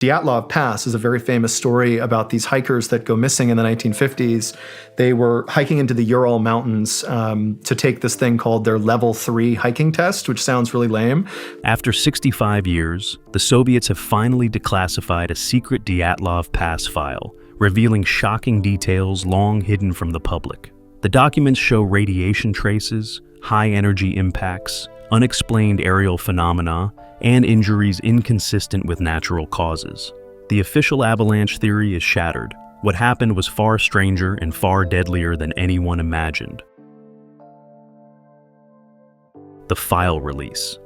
Dyatlov Pass is a very famous story about these hikers that go missing in the 1950s. They were hiking into the Ural Mountains to take this thing called their Level 3 hiking test, which sounds really lame. After 65 years, the Soviets have finally declassified a secret Dyatlov Pass file, revealing shocking details long hidden from the public. The documents show radiation traces, high-energy impacts, unexplained aerial phenomena, and injuries inconsistent with natural causes. The official avalanche theory is shattered. What happened was far stranger and far deadlier than anyone imagined. The file release.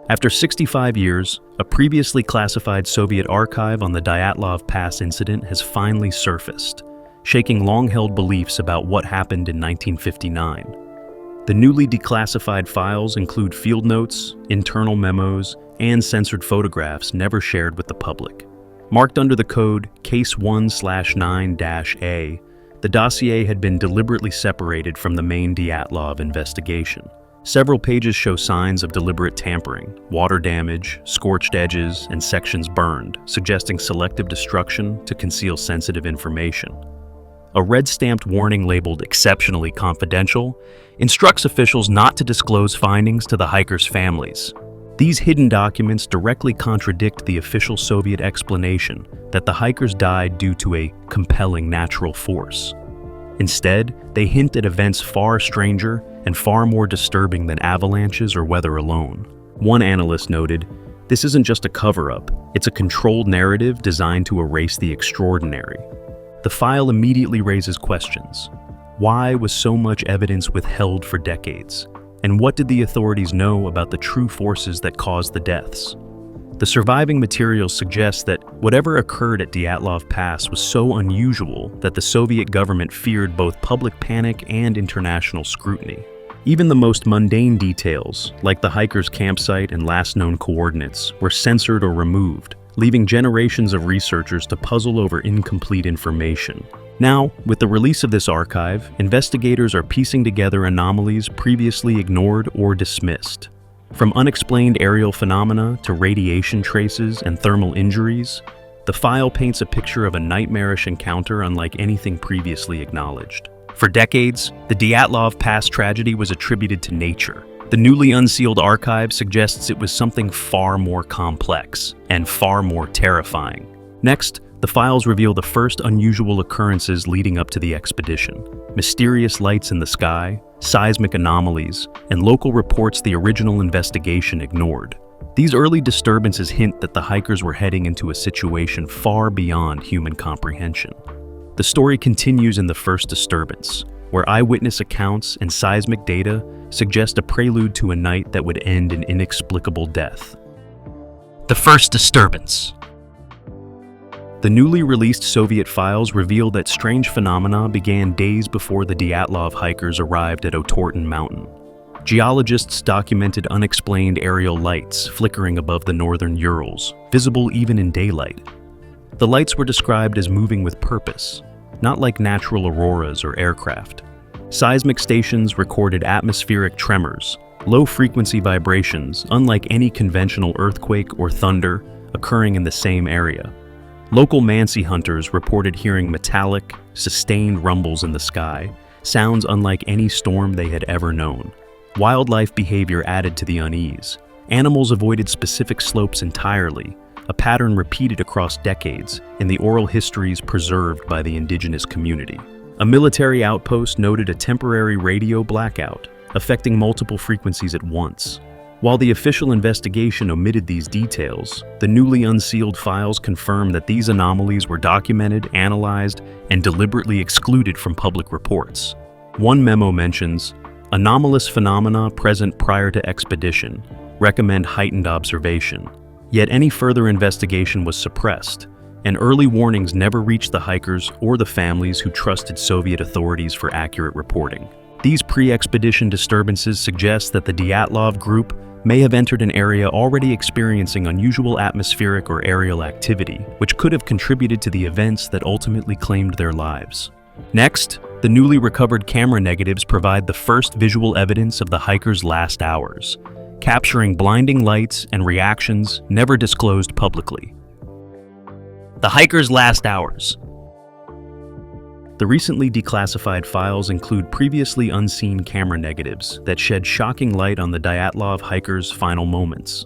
After 65 years, a previously classified Soviet archive on the Dyatlov Pass incident has finally surfaced, shaking long-held beliefs about what happened in 1959. The newly declassified files include field notes, internal memos, and censored photographs never shared with the public. Marked under the code Case 1/9-A, the dossier had been deliberately separated from the main Dyatlov investigation. Several pages show signs of deliberate tampering, water damage, scorched edges, and sections burned, suggesting selective destruction to conceal sensitive information. A red-stamped warning labeled "Exceptionally Confidential" instructs officials not to disclose findings to the hikers' families. These hidden documents directly contradict the official Soviet explanation that the hikers died due to a compelling natural force. Instead, they hint at events far stranger and far more disturbing than avalanches or weather alone. One analyst noted, "This isn't just a cover-up, it's a controlled narrative designed to erase the extraordinary." The file immediately raises questions. Why was so much evidence withheld for decades? And what did the authorities know about the true forces that caused the deaths? The surviving materials suggest that whatever occurred at Dyatlov Pass was so unusual that the Soviet government feared both public panic and international scrutiny. Even the most mundane details, like the hikers' campsite and last known coordinates, were censored or removed, leaving generations of researchers to puzzle over incomplete information. Now, with the release of this archive, investigators are piecing together anomalies previously ignored or dismissed. From unexplained aerial phenomena to radiation traces and thermal injuries, the file paints a picture of a nightmarish encounter unlike anything previously acknowledged. For decades, the Dyatlov Pass tragedy was attributed to nature. The newly unsealed archive suggests it was something far more complex and far more terrifying. Next, the files reveal the first unusual occurrences leading up to the expedition. Mysterious lights in the sky, seismic anomalies, and local reports the original investigation ignored. These early disturbances hint that the hikers were heading into a situation far beyond human comprehension. The story continues in the first disturbance, where eyewitness accounts and seismic data suggest a prelude to a night that would end in inexplicable death. The first disturbance. The newly released Soviet files reveal that strange phenomena began days before the Dyatlov hikers arrived at Otorten Mountain. Geologists documented unexplained aerial lights flickering above the northern Urals, visible even in daylight. The lights were described as moving with purpose, not like natural auroras or aircraft. Seismic stations recorded atmospheric tremors, low-frequency vibrations unlike any conventional earthquake or thunder occurring in the same area. Local Mansi hunters reported hearing metallic, sustained rumbles in the sky, sounds unlike any storm they had ever known. Wildlife behavior added to the unease. Animals avoided specific slopes entirely, a pattern repeated across decades in the oral histories preserved by the indigenous community. A military outpost noted a temporary radio blackout, affecting multiple frequencies at once. While the official investigation omitted these details, the newly unsealed files confirm that these anomalies were documented, analyzed, and deliberately excluded from public reports. One memo mentions, "Anomalous phenomena present prior to expedition. Recommend heightened observation." Yet any further investigation was suppressed, and early warnings never reached the hikers or the families who trusted Soviet authorities for accurate reporting. These pre-expedition disturbances suggest that the Dyatlov group may have entered an area already experiencing unusual atmospheric or aerial activity, which could have contributed to the events that ultimately claimed their lives. Next, the newly recovered camera negatives provide the first visual evidence of the hikers' last hours. capturing blinding lights and reactions never disclosed publicly. The hiker's last hours. The recently declassified files include previously unseen camera negatives that shed shocking light on the Dyatlov hiker's final moments.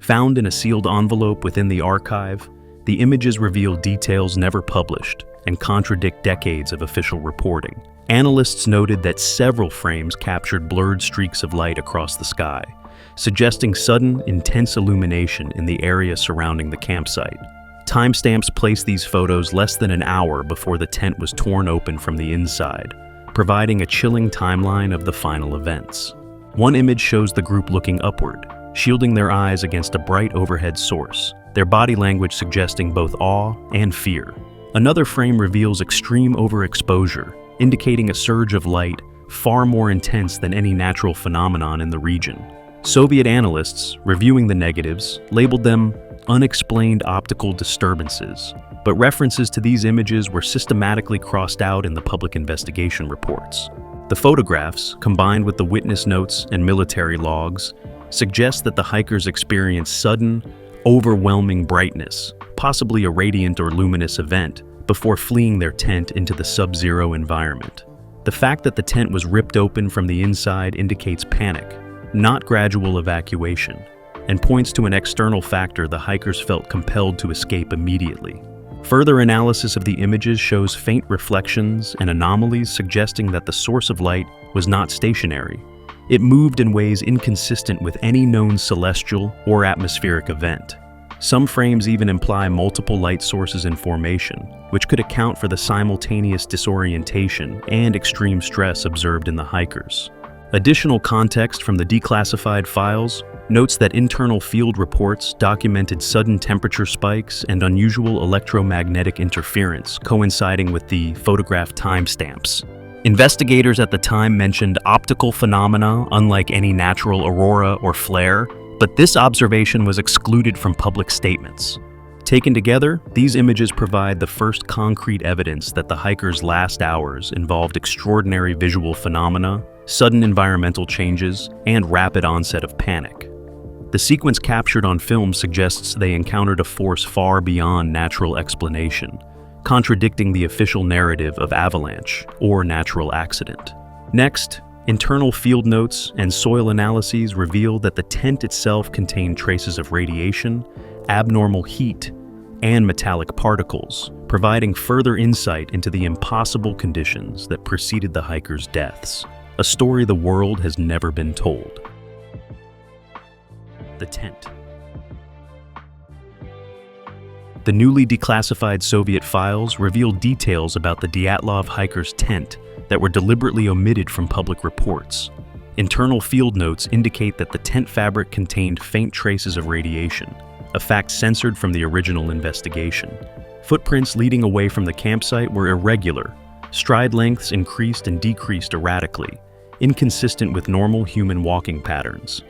Found in a sealed envelope within the archive, the images reveal details never published and contradict decades of official reporting. Analysts noted that several frames captured blurred streaks of light across the sky, suggesting sudden, intense illumination in the area surrounding the campsite. Timestamps place these photos less than an hour before the tent was torn open from the inside, providing a chilling timeline of the final events. One image shows the group looking upward, shielding their eyes against a bright overhead source, their body language suggesting both awe and fear. Another frame reveals extreme overexposure, indicating a surge of light far more intense than any natural phenomenon in the region. Soviet analysts, reviewing the negatives, labeled them unexplained optical disturbances, but references to these images were systematically crossed out in the public investigation reports. The photographs, combined with the witness notes and military logs, suggest that the hikers experienced sudden, overwhelming brightness, possibly a radiant or luminous event, before fleeing their tent into the sub-zero environment. The fact that the tent was ripped open from the inside indicates panic, not gradual evacuation, and points to an external factor the hikers felt compelled to escape immediately. Further analysis of the images shows faint reflections and anomalies suggesting that the source of light was not stationary. It moved in ways inconsistent with any known celestial or atmospheric event. Some frames even imply multiple light sources in formation, which could account for the simultaneous disorientation and extreme stress observed in the hikers. Additional context from the declassified files notes that internal field reports documented sudden temperature spikes and unusual electromagnetic interference coinciding with the photograph timestamps. Investigators at the time mentioned optical phenomena unlike any natural aurora or flare, but this observation was excluded from public statements. Taken together, these images provide the first concrete evidence that the hikers' last hours involved extraordinary visual phenomena, sudden environmental changes, and rapid onset of panic. The sequence captured on film suggests they encountered a force far beyond natural explanation, contradicting the official narrative of avalanche or natural accident. Next, internal field notes and soil analyses reveal that the tent itself contained traces of radiation, abnormal heat, and metallic particles, providing further insight into the impossible conditions that preceded the hikers' deaths, a story the world has never been told. The tent. The newly declassified Soviet files reveal details about the Dyatlov hikers' tent that were deliberately omitted from public reports. Internal field notes indicate that the tent fabric contained faint traces of radiation, a fact censored from the original investigation. Footprints leading away from the campsite were irregular. Stride lengths increased and decreased erratically, inconsistent with normal human walking patterns.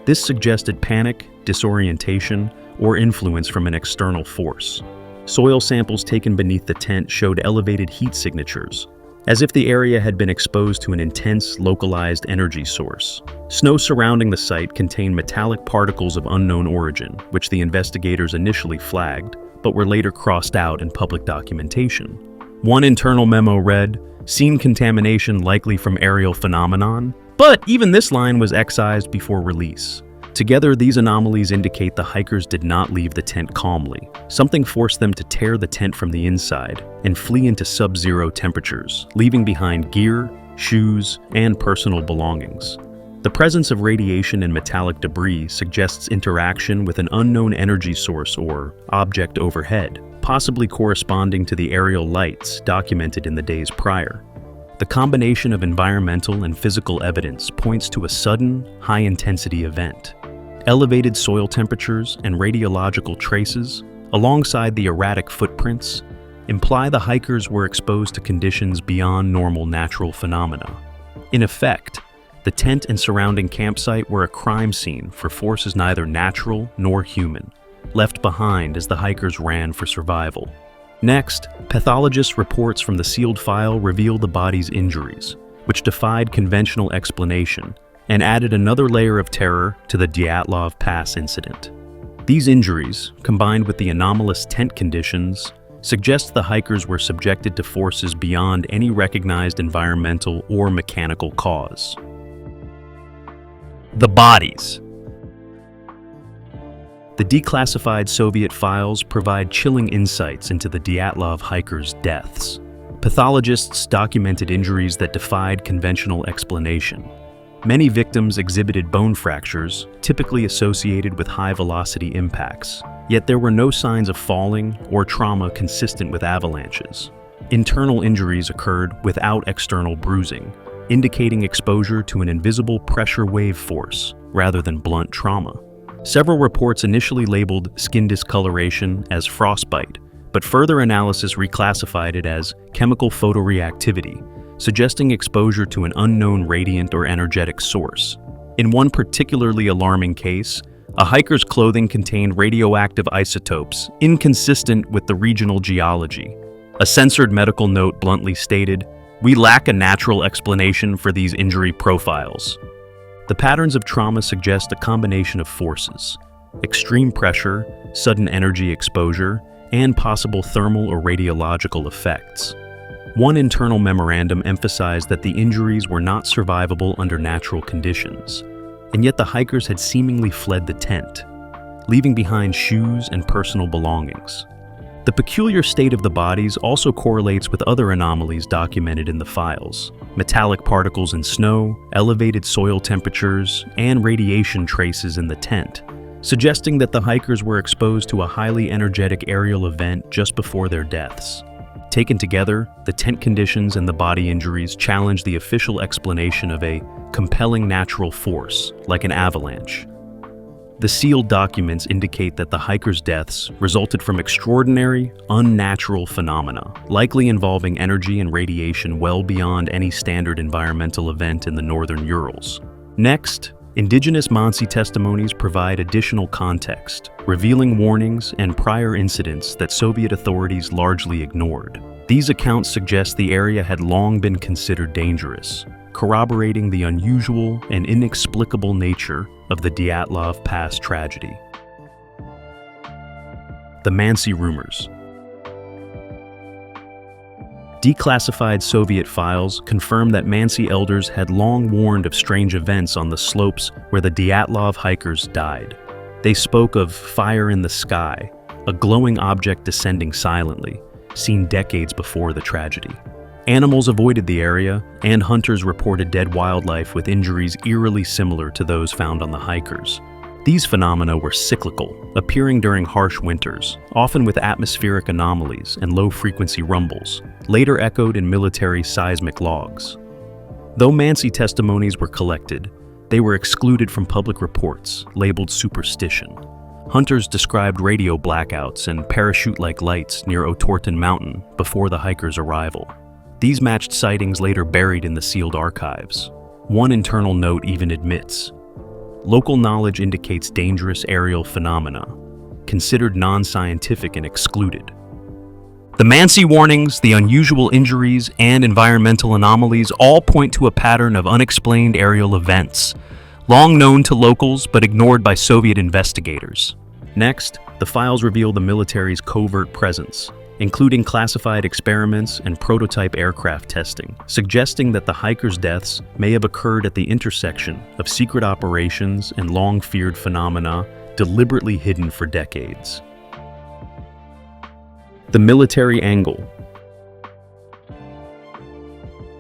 This suggested panic, disorientation, or influence from an external force. Soil samples taken beneath the tent showed elevated heat signatures, as if the area had been exposed to an intense, localized energy source. Snow surrounding the site contained metallic particles of unknown origin, which the investigators initially flagged, but were later crossed out in public documentation. One internal memo read, "Seen contamination likely from aerial phenomenon," but even this line was excised before release. Together, these anomalies indicate the hikers did not leave the tent calmly. Something forced them to tear the tent from the inside and flee into sub-zero temperatures, leaving behind gear, shoes, and personal belongings. The presence of radiation and metallic debris suggests interaction with an unknown energy source or object overhead, possibly corresponding to the aerial lights documented in the days prior. The combination of environmental and physical evidence points to a sudden, high-intensity event. Elevated soil temperatures and radiological traces, alongside the erratic footprints, imply the hikers were exposed to conditions beyond normal natural phenomena. In effect, the tent and surrounding campsite were a crime scene for forces neither natural nor human, left behind as the hikers ran for survival. Next, pathologist reports from the sealed file reveal the body's injuries, which defied conventional explanation and added another layer of terror to the Dyatlov Pass incident. These injuries, combined with the anomalous tent conditions, suggest the hikers were subjected to forces beyond any recognized environmental or mechanical cause. The bodies. The declassified Soviet files provide chilling insights into the Dyatlov hikers' deaths. Pathologists documented injuries that defied conventional explanation. Many victims exhibited bone fractures, typically associated with high-velocity impacts, yet there were no signs of falling or trauma consistent with avalanches. Internal injuries occurred without external bruising, indicating exposure to an invisible pressure wave force rather than blunt trauma. Several reports initially labeled skin discoloration as frostbite, but further analysis reclassified it as chemical photoreactivity, suggesting exposure to an unknown radiant or energetic source. In one particularly alarming case, a hiker's clothing contained radioactive isotopes inconsistent with the regional geology. A censored medical note bluntly stated, "We lack a natural explanation for these injury profiles." The patterns of trauma suggest a combination of forces: extreme pressure, sudden energy exposure, and possible thermal or radiological effects. One internal memorandum emphasized that the injuries were not survivable under natural conditions, and yet the hikers had seemingly fled the tent, leaving behind shoes and personal belongings. The peculiar state of the bodies also correlates with other anomalies documented in the files: metallic particles in snow, elevated soil temperatures, and radiation traces in the tent, suggesting that the hikers were exposed to a highly energetic aerial event just before their deaths. Taken together, the tent conditions and the body injuries challenge the official explanation of a compelling natural force, like an avalanche. The sealed documents indicate that the hikers' deaths resulted from extraordinary, unnatural phenomena, likely involving energy and radiation well beyond any standard environmental event in the northern Urals. Next, indigenous Mansi testimonies provide additional context, revealing warnings and prior incidents that Soviet authorities largely ignored. These accounts suggest the area had long been considered dangerous, corroborating the unusual and inexplicable nature of the Dyatlov Pass tragedy. The Mansi rumors. Declassified Soviet files confirm that Mansi elders had long warned of strange events on the slopes where the Dyatlov hikers died. They spoke of fire in the sky, a glowing object descending silently, seen decades before the tragedy. Animals avoided the area, and hunters reported dead wildlife with injuries eerily similar to those found on the hikers. These phenomena were cyclical, appearing during harsh winters, often with atmospheric anomalies and low-frequency rumbles, later echoed in military seismic logs. Though Mansi testimonies were collected, they were excluded from public reports, labeled superstition. Hunters described radio blackouts and parachute-like lights near Otorten Mountain before the hikers' arrival. These matched sightings later buried in the sealed archives. One internal note even admits, local knowledge indicates dangerous aerial phenomena, considered non-scientific and excluded. The Mansi warnings, the unusual injuries, and environmental anomalies all point to a pattern of unexplained aerial events, long known to locals but ignored by Soviet investigators. Next, the files reveal the military's covert presence, including classified experiments and prototype aircraft testing, suggesting that the hikers' deaths may have occurred at the intersection of secret operations and long-feared phenomena deliberately hidden for decades. The military angle.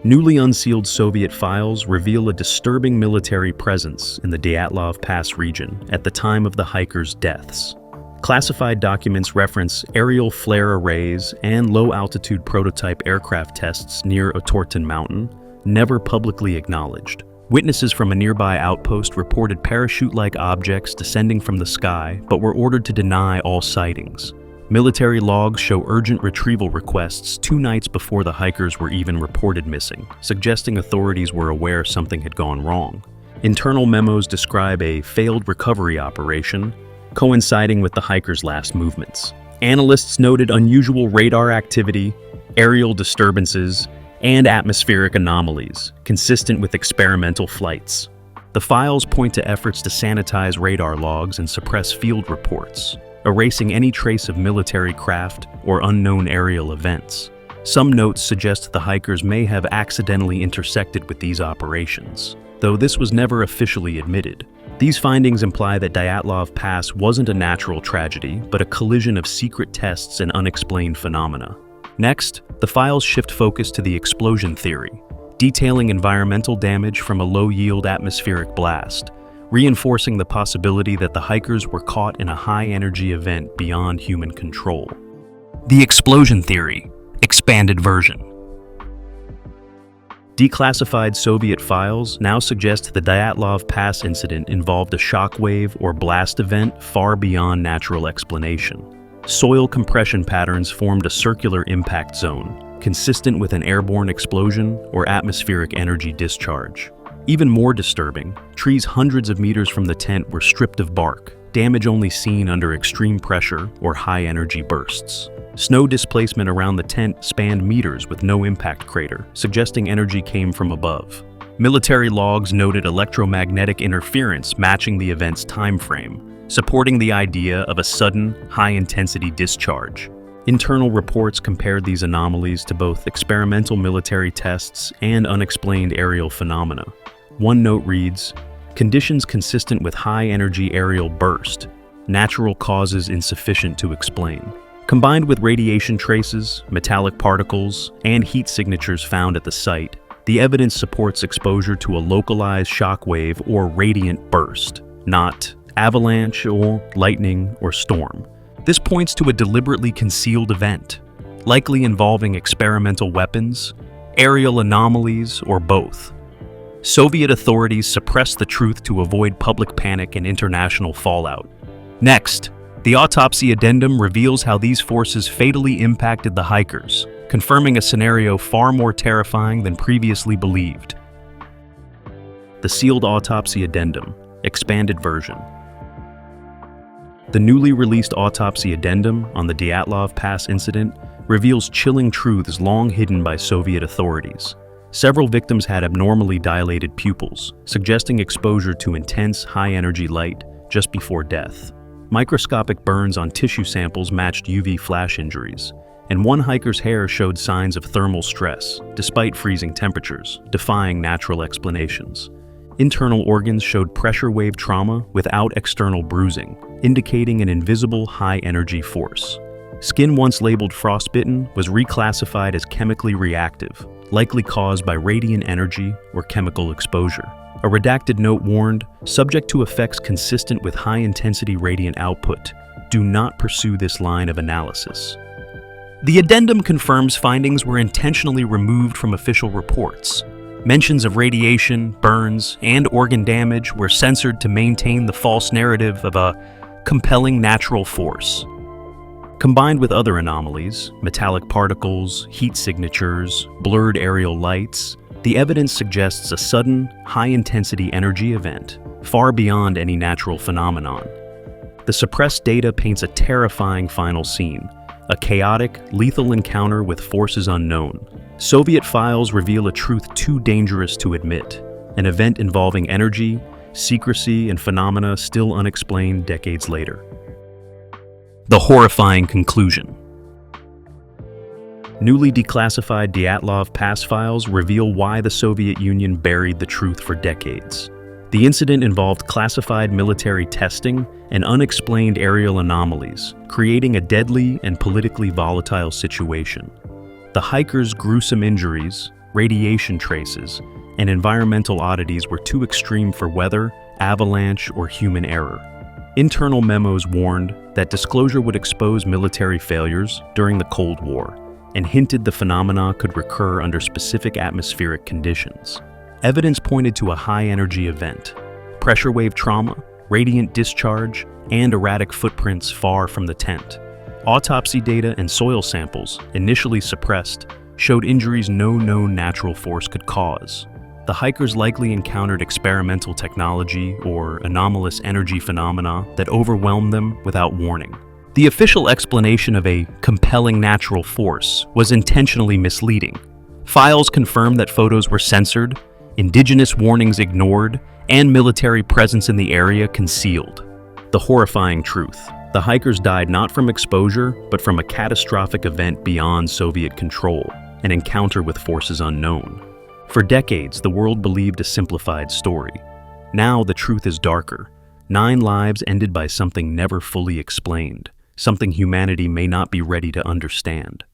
Newly unsealed Soviet files reveal a disturbing military presence in the Dyatlov Pass region at the time of the hikers' deaths. Classified documents reference aerial flare arrays and low-altitude prototype aircraft tests near Otorten Mountain, never publicly acknowledged. Witnesses from a nearby outpost reported parachute-like objects descending from the sky, but were ordered to deny all sightings. Military logs show urgent retrieval requests 2 nights before the hikers were even reported missing, suggesting authorities were aware something had gone wrong. Internal memos describe a failed recovery operation, coinciding with the hikers' last movements. Analysts noted unusual radar activity, aerial disturbances, and atmospheric anomalies, consistent with experimental flights. The files point to efforts to sanitize radar logs and suppress field reports, erasing any trace of military craft or unknown aerial events. Some notes suggest the hikers may have accidentally intersected with these operations, though this was never officially admitted. These findings imply that Dyatlov Pass wasn't a natural tragedy, but a collision of secret tests and unexplained phenomena. Next, the files shift focus to the explosion theory, detailing environmental damage from a low-yield atmospheric blast, reinforcing the possibility that the hikers were caught in a high-energy event beyond human control. The explosion theory, expanded version. Declassified Soviet files now suggest the Dyatlov Pass incident involved a shockwave or blast event far beyond natural explanation. Soil compression patterns formed a circular impact zone, consistent with an airborne explosion or atmospheric energy discharge. Even more disturbing, trees hundreds of meters from the tent were stripped of bark, damage only seen under extreme pressure or high-energy bursts. Snow displacement around the tent spanned meters with no impact crater, suggesting energy came from above. Military logs noted electromagnetic interference matching the event's time frame, supporting the idea of a sudden, high-intensity discharge. Internal reports compared these anomalies to both experimental military tests and unexplained aerial phenomena. One note reads, "Conditions consistent with high-energy aerial burst, natural causes insufficient to explain." Combined with radiation traces, metallic particles, and heat signatures found at the site, the evidence supports exposure to a localized shockwave or radiant burst, not avalanche or lightning or storm. This points to a deliberately concealed event, likely involving experimental weapons, aerial anomalies, or both. Soviet authorities suppressed the truth to avoid public panic and international fallout. Next, the autopsy addendum reveals how these forces fatally impacted the hikers, confirming a scenario far more terrifying than previously believed. The sealed autopsy addendum, expanded version. The newly released autopsy addendum on the Dyatlov Pass incident reveals chilling truths long hidden by Soviet authorities. Several victims had abnormally dilated pupils, suggesting exposure to intense, high-energy light just before death. Microscopic burns on tissue samples matched UV flash injuries, and one hiker's hair showed signs of thermal stress, despite freezing temperatures, defying natural explanations. Internal organs showed pressure wave trauma without external bruising, indicating an invisible high-energy force. Skin once labeled frostbitten was reclassified as chemically reactive, likely caused by radiant energy or chemical exposure. A redacted note warned, subject to effects consistent with high-intensity radiant output, do not pursue this line of analysis. The addendum confirms findings were intentionally removed from official reports. Mentions of radiation, burns, and organ damage were censored to maintain the false narrative of a compelling natural force. Combined with other anomalies, metallic particles, heat signatures, blurred aerial lights, the evidence suggests a sudden, high-intensity energy event, far beyond any natural phenomenon. The suppressed data paints a terrifying final scene, a chaotic, lethal encounter with forces unknown. Soviet files reveal a truth too dangerous to admit, an event involving energy, secrecy, and phenomena still unexplained decades later. The horrifying conclusion. Newly declassified Dyatlov Pass files reveal why the Soviet Union buried the truth for decades. The incident involved classified military testing and unexplained aerial anomalies, creating a deadly and politically volatile situation. The hikers' gruesome injuries, radiation traces, and environmental oddities were too extreme for weather, avalanche, or human error. Internal memos warned that disclosure would expose military failures during the Cold War, and hinted the phenomena could recur under specific atmospheric conditions. Evidence pointed to a high-energy event, pressure wave trauma, radiant discharge, and erratic footprints far from the tent. Autopsy data and soil samples, initially suppressed, showed injuries no known natural force could cause. The hikers likely encountered experimental technology or anomalous energy phenomena that overwhelmed them without warning. The official explanation of a compelling natural force was intentionally misleading. Files confirmed that photos were censored, indigenous warnings ignored, and military presence in the area concealed. The horrifying truth: the hikers died not from exposure, but from a catastrophic event beyond Soviet control, an encounter with forces unknown. For decades, the world believed a simplified story. Now the truth is darker. 9 lives ended by something never fully explained, something humanity may not be ready to understand.